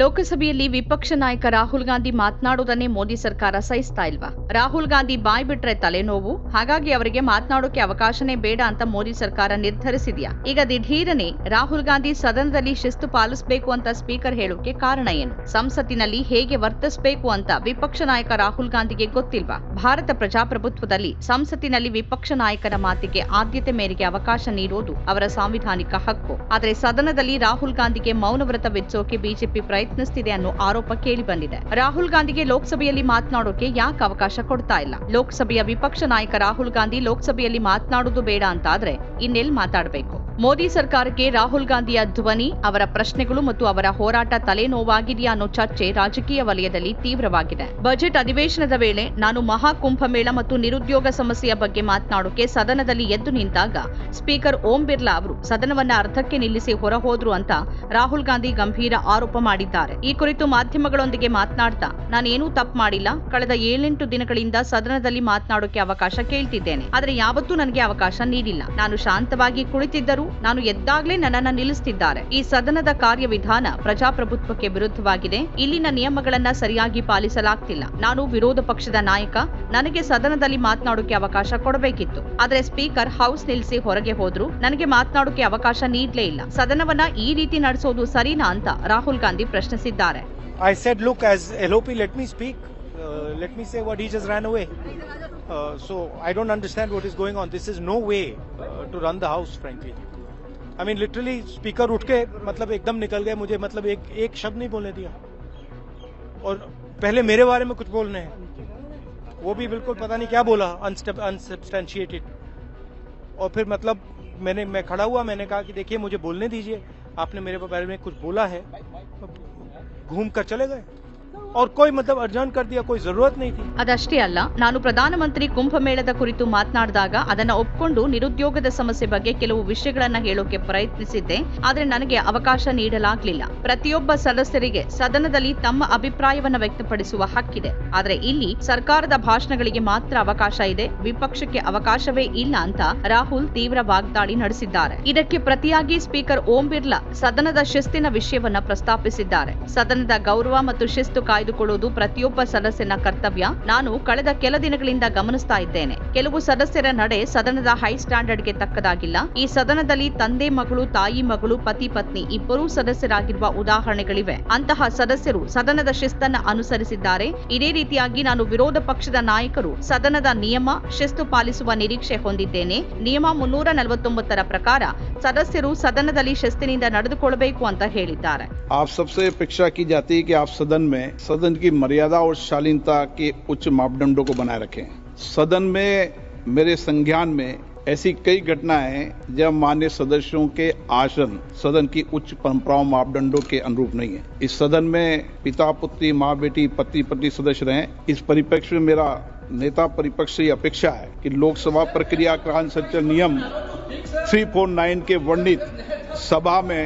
ಲೋಕಸಭೆಯಲ್ಲಿ ವಿಪಕ್ಷ ನಾಯಕ ರಾಹುಲ್ ಗಾಂಧಿ ಮಾತನಾಡುವುದನ್ನೇ ಮೋದಿ ಸರ್ಕಾರ ಸಹಿಸ್ತಾ ಇಲ್ವಾ? ರಾಹುಲ್ ಗಾಂಧಿ ಬಾಯ್ ಬಿಟ್ರೆ ತಲೆನೋವು, ಹಾಗಾಗಿ ಅವರಿಗೆ ಮಾತನಾಡೋಕೆ ಅವಕಾಶನೇ ಬೇಡ ಅಂತ ಮೋದಿ ಸರ್ಕಾರ ನಿರ್ಧರಿಸಿದ್ಯಾ? ಈಗ ದಿಢೀರನೆ ರಾಹುಲ್ ಗಾಂಧಿ ಸದನದಲ್ಲಿ ಶಿಸ್ತು ಪಾಲಿಸಬೇಕು ಅಂತ ಸ್ಪೀಕರ್ ಹೇಳೋಕೆ ಕಾರಣ ಏನು? ಸಂಸತ್ತಿನಲ್ಲಿ ಹೇಗೆ ವರ್ತಿಸಬೇಕು ಅಂತ ವಿಪಕ್ಷ ನಾಯಕ ರಾಹುಲ್ ಗಾಂಧಿಗೆ ಗೊತ್ತಿಲ್ವಾ? ಭಾರತ ಪ್ರಜಾಪ್ರಭುತ್ವದಲ್ಲಿ ಸಂಸತ್ತಿನಲ್ಲಿ ವಿಪಕ್ಷ ನಾಯಕರ ಮಾತಿಗೆ ಆದ್ಯತೆ ಮೇರೆಗೆ ಅವಕಾಶ ನೀಡುವುದು ಅವರ ಸಾಂವಿಧಾನಿಕ ಹಕ್ಕು. ಆದರೆ ಸದನದಲ್ಲಿ ರಾಹುಲ್ ಗಾಂಧಿಗೆ ಮೌನವ್ರತ ವಿಧಿಸೋಕೆ ಬಿಜೆಪಿ ಪ್ರಯತ್ನಿಸುತ್ತಿದೆ ಅನ್ನೋ ಆರೋಪ ಕೇಳಿ ಬಂದಿದೆ. ರಾಹುಲ್ ಗಾಂಧಿಗೆ ಲೋಕಸಭೆಯಲ್ಲಿ ಮಾತನಾಡೋಕೆ ಯಾಕೆ ಅವಕಾಶ ಕೊಡ್ತಾ ಇಲ್ಲ? ಲೋಕಸಭೆಯ ವಿಪಕ್ಷ ನಾಯಕ ರಾಹುಲ್ ಗಾಂಧಿ ಲೋಕಸಭೆಯಲ್ಲಿ ಮಾತನಾಡುವುದು ಬೇಡ ಅಂತಾದ್ರೆ ಇನ್ನೆಲ್ಲಿ ಮಾತಾಡಬೇಕು? ಮೋದಿ ಸರ್ಕಾರಕ್ಕೆ ರಾಹುಲ್ ಗಾಂಧಿಯ ಧ್ವನಿ, ಅವರ ಪ್ರಶ್ನೆಗಳು ಮತ್ತು ಅವರ ಹೋರಾಟ ತಲೆನೋವಾಗಿದೆಯಾ ಅನ್ನೋ ಚರ್ಚೆ ರಾಜಕೀಯ ವಲಯದಲ್ಲಿ ತೀವ್ರವಾಗಿದೆ. ಬಜೆಟ್ ಅಧಿವೇಶನದ ವೇಳೆ ನಾನು ಮಹಾಕುಂಭಮೇಳ ಮತ್ತು ನಿರುದ್ಯೋಗ ಸಮಸ್ಯೆಯ ಬಗ್ಗೆ ಮಾತನಾಡೋಕೆ ಸದನದಲ್ಲಿ ಎದ್ದು ನಿಂತಾಗ ಸ್ಪೀಕರ್ ಓಂ ಬಿರ್ಲಾ ಅವರು ಸದನವನ್ನ ಅರ್ಧಕ್ಕೆ ನಿಲ್ಲಿಸಿ ಹೊರಹೋದ್ರು ಅಂತ ರಾಹುಲ್ ಗಾಂಧಿ ಗಂಭೀರ ಆರೋಪ ಮಾಡಿದ್ದಾರೆ. ಈ ಕುರಿತು ಮಾಧ್ಯಮಗಳೊಂದಿಗೆ ಮಾತನಾಡ್ತಾ, ನಾನೇನೂ ತಪ್ಪು ಮಾಡಿಲ್ಲ, ಕಳೆದ 7-8 ದಿನಗಳಿಂದ ಸದನದಲ್ಲಿ ಮಾತನಾಡೋಕೆ ಅವಕಾಶ ಕೇಳ್ತಿದ್ದೇನೆ, ಆದರೆ ಯಾವತ್ತೂ ನನಗೆ ಅವಕಾಶ ನೀಡಿಲ್ಲ. ನಾನು ಶಾಂತವಾಗಿ ಕುಳಿತಿದ್ದರೂ ನಾನು ಎದ್ದಾಗ್ಲೇ ನನ್ನನ್ನ ನಿಲ್ಲಿಸುತ್ತಿದ್ದಾರೆ. ಈ ಸದನದ ಕಾರ್ಯವಿಧಾನ ಪ್ರಜಾಪ್ರಭುತ್ವಕ್ಕೆ ವಿರುದ್ಧವಾಗಿದೆ. ಇಲ್ಲಿನ ನಿಯಮಗಳನ್ನ ಸರಿಯಾಗಿ ಪಾಲಿಸಲಾಗ್ತಿಲ್ಲ. ನಾನು ವಿರೋಧ ಪಕ್ಷದ ನಾಯಕ, ನನಗೆ ಸದನದಲ್ಲಿ ಮಾತನಾಡೋಕೆ ಅವಕಾಶ ಕೊಡಬೇಕಿತ್ತು. ಆದ್ರೆ ಸ್ಪೀಕರ್ ಹೌಸ್ ನಿಲ್ಲಿಸಿ ಹೊರಗೆ ಹೋದ್ರು, ನನಗೆ ಮಾತನಾಡೋಕೆ ಅವಕಾಶ ನೀಡಲೇ ಇಲ್ಲ. ಸದನವನ್ನ ಈ ರೀತಿ ನಡೆಸೋದು ಸರಿನಾ ಅಂತ ರಾಹುಲ್ ಗಾಂಧಿ ಪ್ರಶ್ನಿಸಿದ್ದಾರೆ. I said, look, as LOP, let me speak. Let me say what he just ran away. So I don't understand what is going on. This is no way to run the house, frankly. I mean, literally, speaker उठ के मतलब एकदम निकल गए, मुझे मतलब एक शब्द नहीं बोलने दिया. और पहले मेरे बारे में कुछ बोलने हैं, वो भी बिल्कुल पता नहीं क्या बोला, unsubstantiated. और फिर मतलब मैं खड़ा हुआ, मैंने कहा कि देखिए मुझे बोलने दीजिए, आपने मेरे बारे में कुछ बोला है, घूम कर चले गए और कोई मतलब अर्जन कर दिया, कोई जरूरत नहीं थी. ಅದಷ್ಟೇ ಅಲ್ಲ, ನಾನು ಪ್ರಧಾನಮಂತ್ರಿ ಕುಂಭಮೇಳದ ಕುರಿತು ಮಾತನಾಡಿದಾಗ ಅದನ್ನ ಒಪ್ಪಿಕೊಂಡು ನಿರುದ್ಯೋಗದ ಸಮಸ್ಯೆ ಬಗ್ಗೆ ಕೆಲವು ವಿಷಯಗಳನ್ನ ಹೇಳೋಕೆ ಪ್ರಯತ್ನಿಸಿದ್ದೆ, ಆದ್ರೆ ನನಗೆ ಅವಕಾಶ ನೀಡಲಾಗ್ಲಿಲ್ಲ. ಪ್ರತಿಯೊಬ್ಬ ಸದಸ್ಯರಿಗೆ ಸದನದಲ್ಲಿ ತಮ್ಮ ಅಭಿಪ್ರಾಯವನ್ನ ವ್ಯಕ್ತಪಡಿಸುವ ಹಕ್ಕಿದೆ, ಆದ್ರೆ ಇಲ್ಲಿ ಸರ್ಕಾರದ ಭಾಷಣಗಳಿಗೆ ಮಾತ್ರ ಅವಕಾಶ ಇದೆ, ವಿಪಕ್ಷಕ್ಕೆ ಅವಕಾಶವೇ ಇಲ್ಲ ಅಂತ ರಾಹುಲ್ ತೀವ್ರ ವಾಗ್ದಾಳಿ ನಡೆಸಿದ್ದಾರೆ. ಇದಕ್ಕೆ ಪ್ರತಿಯಾಗಿ ಸ್ಪೀಕರ್ ಓಂ ಬಿರ್ಲಾ ಸದನದ ಶಿಸ್ತಿನ ವಿಷಯವನ್ನ ಪ್ರಸ್ತಾಪಿಸಿದ್ದಾರೆ. ಸದನದ ಗೌರವ ಮತ್ತು ಶಿಸ್ತು ಕಾಯ್ದುಕೊಳ್ಳುವುದು ಪ್ರತಿಯೊಬ್ಬ ಸದಸ್ಯನ ಕರ್ತವ್ಯ. ನಾನು ಕಳೆದ ಕೆಲ ದಿನಗಳಿಂದ ಗಮನಿಸ್ತಾ ಇದ್ದೇನೆ, ಕೆಲವು ಸದಸ್ಯರ ನಡೆ ಸದನದ ಹೈ ಸ್ಟ್ಯಾಂಡರ್ಡ್ಗೆ ತಕ್ಕದಾಗಿಲ್ಲ. ಈ ಸದನದಲ್ಲಿ ತಂದೆ ಮಗಳು, ತಾಯಿ ಮಗಳು, ಪತಿ ಪತ್ನಿ ಇಬ್ಬರೂ ಸದಸ್ಯರಾಗಿರುವ ಉದಾಹರಣೆಗಳಿವೆ. ಅಂತಹ ಸದಸ್ಯರು ಸದನದ ಶಿಸ್ತನ್ನ ಅನುಸರಿಸಿದ್ದಾರೆ. ಇದೇ ರೀತಿಯಾಗಿ ನಾನು ವಿರೋಧ ಪಕ್ಷದ ನಾಯಕರು ಸದನದ ನಿಯಮ, ಶಿಸ್ತು ಪಾಲಿಸುವ ನಿರೀಕ್ಷೆ ಹೊಂದಿದ್ದೇನೆ. ನಿಯಮ 349ರ ಪ್ರಕಾರ ಸದಸ್ಯರು ಸದನದಲ್ಲಿ ಶಿಸ್ತಿನಿಂದ ನಡೆದುಕೊಳ್ಳಬೇಕು ಅಂತ ಹೇಳಿದ್ದಾರೆ. आप सबसे अपेक्षा की जाती है कि आप सदन की मर्यादा और शालीनता के उच्च मापदंडों को बनाए रखें. सदन में मेरे संज्ञान में ऐसी कई घटनाएं हैं जब मान्य सदस्यों के आसन सदन की उच्च परंपराओं मापदंडों के अनुरूप नहीं है. इस सदन में पिता पुत्री, माँ बेटी, पति पत्नी सदस्य रहें. इस परिप्रेक्ष्य में मेरा नेता परिपक्ष से अपेक्षा है कि लोकसभा प्रक्रिया कार्य संचालन नियम 349 के वर्णित सभा में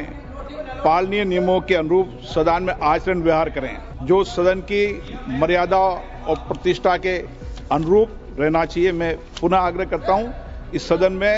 पालनीय नियमों के अनुरूप सदन में आचरण व्यवहार करें, जो सदन की मर्यादा और प्रतिष्ठा के अनुरूप रहना चाहिए. मैं पुनः आग्रह करता हूं, इस सदन में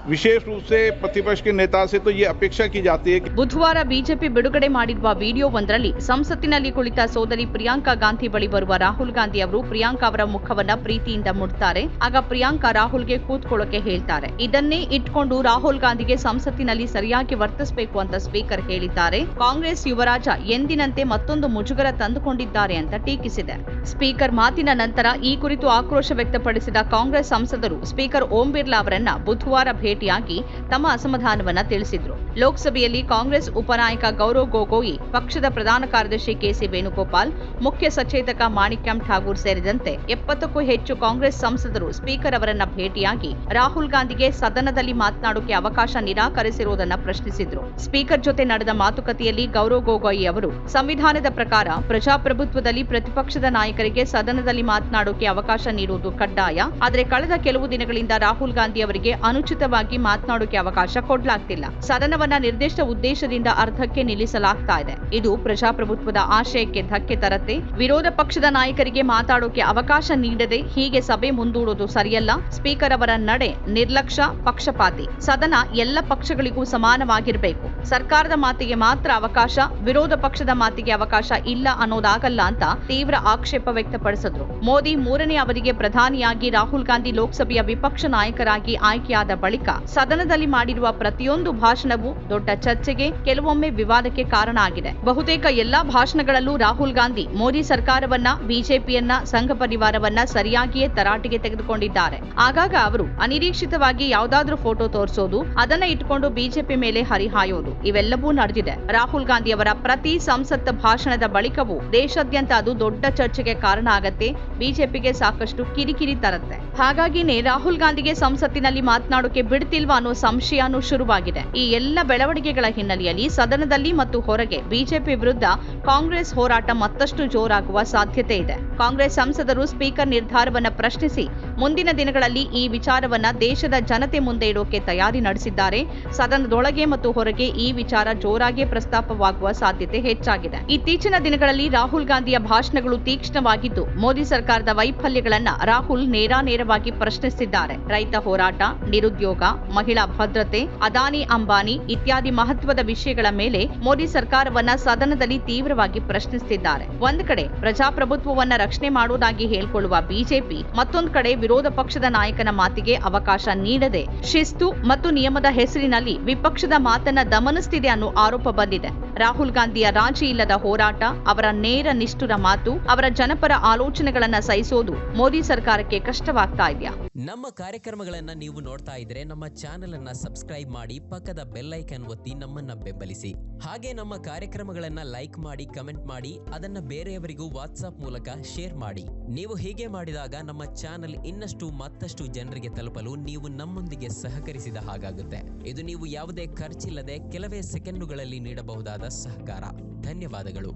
विशेष रूप से प्रतिपक्ष के नेता से तो ये अपेक्षा की जाती है. ಬುಧವಾರ ಬಿಜೆಪಿ ಬಿಡುಗಡೆ ಮಾಡಿರುವ ವಿಡಿಯೋ ಒಂದರಲ್ಲಿ ಸಂಸತ್ತಿನಲ್ಲಿ ಕುಳಿತ ಸೋದರಿ ಪ್ರಿಯಾಂಕಾ ಗಾಂಧಿ ಬಳಿ ಬರುವ ರಾಹುಲ್ ಗಾಂಧಿ ಅವರು ಪ್ರಿಯಾಂಕಾ ಅವರ ಮುಖವನ್ನ ಪ್ರೀತಿಯಿಂದ ಮುಟ್ತಾರೆ. ಆಗ ಪ್ರಿಯಾಂಕಾ ರಾಹುಲ್ಗೆ ಕೂತ್ಕೊಳ್ಳೋಕೆ ಹೇಳ್ತಾರೆ. ಇದನ್ನೇ ಇಟ್ಕೊಂಡು ರಾಹುಲ್ ಗಾಂಧಿಗೆ ಸಂಸತ್ತಿನಲ್ಲಿ ಸರಿಯಾಗಿ ವರ್ತಿಸಬೇಕು ಅಂತ ಸ್ಪೀಕರ್ ಹೇಳಿದ್ದಾರೆ. ಕಾಂಗ್ರೆಸ್ ಯುವರಾಜ ಎಂದಿನಂತೆ ಮತ್ತೊಂದು ಮುಜುಗರ ತಂದುಕೊಂಡಿದ್ದಾರೆ ಅಂತ ಟೀಕಿಸಿದೆ. ಸ್ಪೀಕರ್ ಮಾತಿನ ನಂತರ ಈ ಕುರಿತು ಆಕ್ರೋಶ ವ್ಯಕ್ತಪಡಿಸಿದ ಕಾಂಗ್ರೆಸ್ ಸಂಸದರು ಸ್ಪೀಕರ್ ಓಂ ಬಿರ್ಲಾ ಅವರನ್ನ ಬುಧವಾರ ಭೇಟಿಯಾಗಿ ತಮ್ಮ ಅಸಮಾಧಾನವನ್ನ ತಿಳಿಸಿದ್ರು. ಲೋಕಸಭೆಯಲ್ಲಿ ಕಾಂಗ್ರೆಸ್ ಉಪನಾಯಕ ಗೌರವ್ ಗೊಗೋಯಿ, ಪಕ್ಷದ ಪ್ರಧಾನ ಕಾರ್ಯದರ್ಶಿ ಕೆಸಿ ವೇಣುಗೋಪಾಲ್, ಮುಖ್ಯ ಸಚೇತಕ ಮಾಣಿಕ್ಯಂ ಠಾಗೂರ್ ಸೇರಿದಂತೆ 70ಕ್ಕೂ ಹೆಚ್ಚು ಕಾಂಗ್ರೆಸ್ ಸಂಸದರು ಸ್ಪೀಕರ್ ಅವರನ್ನ ಭೇಟಿಯಾಗಿ ರಾಹುಲ್ ಗಾಂಧಿಗೆ ಸದನದಲ್ಲಿ ಮಾತನಾಡೋಕೆ ಅವಕಾಶ ನಿರಾಕರಿಸಿರುವುದನ್ನು ಪ್ರಶ್ನಿಸಿದ್ರು. ಸ್ಪೀಕರ್ ಜೊತೆ ನಡೆದ ಮಾತುಕತೆಯಲ್ಲಿ ಗೌರವ್ ಗೊಗೋಯಿ ಅವರು ಸಂವಿಧಾನದ ಪ್ರಕಾರ ಪ್ರಜಾಪ್ರಭುತ್ವದಲ್ಲಿ ಪ್ರತಿಪಕ್ಷದ ನಾಯಕರಿಗೆ ಸದನದಲ್ಲಿ ಮಾತನಾಡೋಕೆ ಅವಕಾಶ ನೀಡುವುದು ಕಡ್ಡಾಯ, ಆದರೆ ಕಳೆದ ಕೆಲವು ದಿನಗಳಿಂದ ರಾಹುಲ್ ಗಾಂಧಿ ಅವರಿಗೆ ಅನುಚಿತವಾಗಿ ಅನಧಿಕೃತವಾಗಿ ಮಾತನಾಡೋಕೆ ಅವಕಾಶ ಕೊಡಲಾಗ್ತಿಲ್ಲ. ಸದನವನ್ನ ನಿರ್ದಿಷ್ಟ ಉದ್ದೇಶದಿಂದ ಅರ್ಧಕ್ಕೆ ನಿಲ್ಲಿಸಲಾಗ್ತಾ ಇದೆ. ಇದು ಪ್ರಜಾಪ್ರಭುತ್ವದ ಆಶಯಕ್ಕೆ ಧಕ್ಕೆ ತರತ್ತೆ. ವಿರೋಧ ಪಕ್ಷದ ನಾಯಕರಿಗೆ ಮಾತಾಡೋಕೆ ಅವಕಾಶ ನೀಡದೆ ಹೀಗೆ ಸಭೆ ಮುಂದೂಡೋದು ಸರಿಯಲ್ಲ. ಸ್ಪೀಕರ್ ಅವರ ನಡೆ ನಿರ್ಲಕ್ಷ್ಯ, ಪಕ್ಷಪಾತಿ. ಸದನ ಎಲ್ಲ ಪಕ್ಷಗಳಿಗೂ ಸಮಾನವಾಗಿರಬೇಕು. ಸರ್ಕಾರದ ಮಾತಿಗೆ ಮಾತ್ರ ಅವಕಾಶ, ವಿರೋಧ ಪಕ್ಷದ ಮಾತಿಗೆ ಅವಕಾಶ ಇಲ್ಲ ಅನ್ನೋದಾಗಲ್ಲ ಅಂತ ತೀವ್ರ ಆಕ್ಷೇಪ ವ್ಯಕ್ತಪಡಿಸಿದ್ರು. ಮೋದಿ 3ನೇ ಅವಧಿಗೆ ಪ್ರಧಾನಿಯಾಗಿ ರಾಹುಲ್ ಗಾಂಧಿ ಲೋಕಸಭೆಯ ವಿಪಕ್ಷ ನಾಯಕರಾಗಿ ಆಯ್ಕೆಯಾದ ಬಳಿಕ ಸದನದಲ್ಲಿ ಮಾಡಿರುವ ಪ್ರತಿಯೊಂದು ಭಾಷಣವೂ ದೊಡ್ಡ ಚರ್ಚೆಗೆ, ಕೆಲವೊಮ್ಮೆ ವಿವಾದಕ್ಕೆ ಕಾರಣ ಆಗಿದೆ. ಬಹುತೇಕ ಎಲ್ಲಾ ಭಾಷಣಗಳಲ್ಲೂ ರಾಹುಲ್ ಗಾಂಧಿ ಮೋದಿ ಸರ್ಕಾರವನ್ನ, ಬಿಜೆಪಿಯನ್ನ, ಸಂಘ ಪರಿವಾರವನ್ನ ಸರಿಯಾಗಿಯೇ ತರಾಟೆಗೆ ತೆಗೆದುಕೊಂಡಿದ್ದಾರೆ. ಆಗಾಗ ಅವರು ಅನಿರೀಕ್ಷಿತವಾಗಿ ಯಾವುದಾದ್ರೂ ಫೋಟೋ ತೋರಿಸೋದು, ಅದನ್ನ ಇಟ್ಕೊಂಡು ಬಿಜೆಪಿ ಮೇಲೆ ಹರಿಹಾಯೋದು ಇವೆಲ್ಲವೂ ನಡೆದಿದೆ. ರಾಹುಲ್ ಗಾಂಧಿ ಅವರ ಪ್ರತಿ ಸಂಸತ್ ಭಾಷಣದ ಬಳಿಕವೂ ದೇಶಾದ್ಯಂತ ಅದು ದೊಡ್ಡ ಚರ್ಚೆಗೆ ಕಾರಣ ಆಗತ್ತೆ, ಬಿಜೆಪಿಗೆ ಸಾಕಷ್ಟು ಕಿರಿಕಿರಿ ತರುತ್ತೆ. ಹಾಗಾಗಿನೇ ರಾಹುಲ್ ಗಾಂಧಿಗೆ ಸಂಸತ್ತಿನಲ್ಲಿ ಮಾತನಾಡೋಕೆ ಬಿಡ್ತಿಲ್ವಾ ಅನ್ನೋ ಸಂಶಯನೂ ಶುರುವಾಗಿದೆ. ಈ ಎಲ್ಲ ಬೆಳವಣಿಗೆಗಳ ಹಿನ್ನೆಲೆಯಲ್ಲಿ ಸದನದಲ್ಲಿ ಮತ್ತು ಹೊರಗೆ ಬಿಜೆಪಿ ವಿರುದ್ಧ ಕಾಂಗ್ರೆಸ್ ಹೋರಾಟ ಮತ್ತಷ್ಟು ಜೋರಾಗುವ ಸಾಧ್ಯತೆ ಇದೆ. ಕಾಂಗ್ರೆಸ್ ಸಂಸದರು ಸ್ಪೀಕರ್ ನಿರ್ಧಾರವನ್ನ ಪ್ರಶ್ನಿಸಿ ಮುಂದಿನ ದಿನಗಳಲ್ಲಿ ಈ ವಿಚಾರವನ್ನ ದೇಶದ ಜನತೆ ಮುಂದೆ ಇಡೋಕೆ ತಯಾರಿ ನಡೆಸಿದ್ದಾರೆ. ಸದನದೊಳಗೆ ಮತ್ತು ಹೊರಗೆ ಈ ವಿಚಾರ ಜೋರಾಗಿ ಪ್ರಸ್ತಾಪವಾಗುವ ಸಾಧ್ಯತೆ ಹೆಚ್ಚಾಗಿದೆ. ಇತ್ತೀಚಿನ ದಿನಗಳಲ್ಲಿ ರಾಹುಲ್ ಗಾಂಧಿಯ ಭಾಷಣಗಳು ತೀಕ್ಷ್ಣವಾಗಿದ್ದು, ಮೋದಿ ಸರ್ಕಾರದ ವೈಫಲ್ಯಗಳನ್ನ ರಾಹುಲ್ ನೇರಾನೇರವಾಗಿ ಪ್ರಶ್ನಿಸಿದ್ದಾರೆ. ರೈತ ಹೋರಾಟ, ನಿರುದ್ಯೋಗ, ಮಹಿಳಾ ಭದ್ರತೆ, ಅದಾನಿ ಅಂಬಾನಿ ಇತ್ಯಾದಿ ಮಹತ್ವದ ವಿಷಯಗಳ ಮೇಲೆ ಮೋದಿ ಸರ್ಕಾರವನ್ನ ಸದನದಲ್ಲಿ ತೀವ್ರವಾಗಿ ಪ್ರಶ್ನಿಸುತ್ತಿದ್ದಾರೆ. ಒಂದ್ ಕಡೆ ಪ್ರಜಾಪ್ರಭುತ್ವವನ್ನ ರಕ್ಷಣೆ ಮಾಡುವುದಾಗಿ ಹೇಳಿಕೊಳ್ಳುವ ಬಿಜೆಪಿ, ಮತ್ತೊಂದು ಕಡೆ ವಿರೋಧ ಪಕ್ಷದ ನಾಯಕನ ಮಾತಿಗೆ ಅವಕಾಶ ನೀಡದೆ ಶಿಸ್ತು ಮತ್ತು ನಿಯಮದ ಹೆಸರಿನಲ್ಲಿ ವಿಪಕ್ಷದ ಮಾತನ್ನ ದಮನಿಸುತ್ತಿದೆ ಅನ್ನೋ ಆರೋಪ ಬಂದಿದೆ. ರಾಹುಲ್ ಗಾಂಧಿಯ ರಾಜಿ ಇಲ್ಲದ ಹೋರಾಟ, ಅವರ ನೇರ ನಿಷ್ಠುರ ಮಾತು, ಅವರ ಜನಪರ ಆಲೋಚನೆಗಳನ್ನ ಸಹಿಸೋದು ಮೋದಿ ಸರ್ಕಾರಕ್ಕೆ ಕಷ್ಟವಾಗ್ತಾ ಇದೆಯಾ? ನಮ್ಮ ಕಾರ್ಯಕ್ರಮಗಳನ್ನ ನೀವು ನೋಡ್ತಾ ಇದ್ರೆ ನಮ್ಮ ಚಾನೆಲ್ ಅನ್ನ ಸಬ್ಸ್ಕ್ರೈಬ್ ಮಾಡಿ, ಪಕ್ಕದ ಬೆಲ್ ಐಕಾನ್ ಒತ್ತಿ ನಮ್ಮನ್ನ ಬೆಂಬಲಿಸಿ. ಹಾಗೆ ನಮ್ಮ ಕಾರ್ಯಕ್ರಮಗಳನ್ನ ಲೈಕ್ ಮಾಡಿ, ಕಮೆಂಟ್ ಮಾಡಿ, ಅದನ್ನ ಬೇರೆಯವರಿಗೂ ವಾಟ್ಸ್ಆಪ್ ಮೂಲಕ ಶೇರ್ ಮಾಡಿ. ನೀವು ಹೀಗೆ ಮಾಡಿದಾಗ ನಮ್ಮ ಚಾನೆಲ್ ಇನ್ನಷ್ಟು ಮತ್ತಷ್ಟು ಜನರಿಗೆ ತಲುಪಲು ನೀವು ನಮ್ಮೊಂದಿಗೆ ಸಹಕರಿಸಿದ ಹಾಗಾಗುತ್ತೆ. ಇದು ನೀವು ಯಾವುದೇ ಖರ್ಚಿಲ್ಲದೆ ಕೆಲವೇ ಸೆಕೆಂಡುಗಳಲ್ಲಿ ನೀಡಬಹುದಾದ ಸಹಕಾರ. ಧನ್ಯವಾದಗಳು.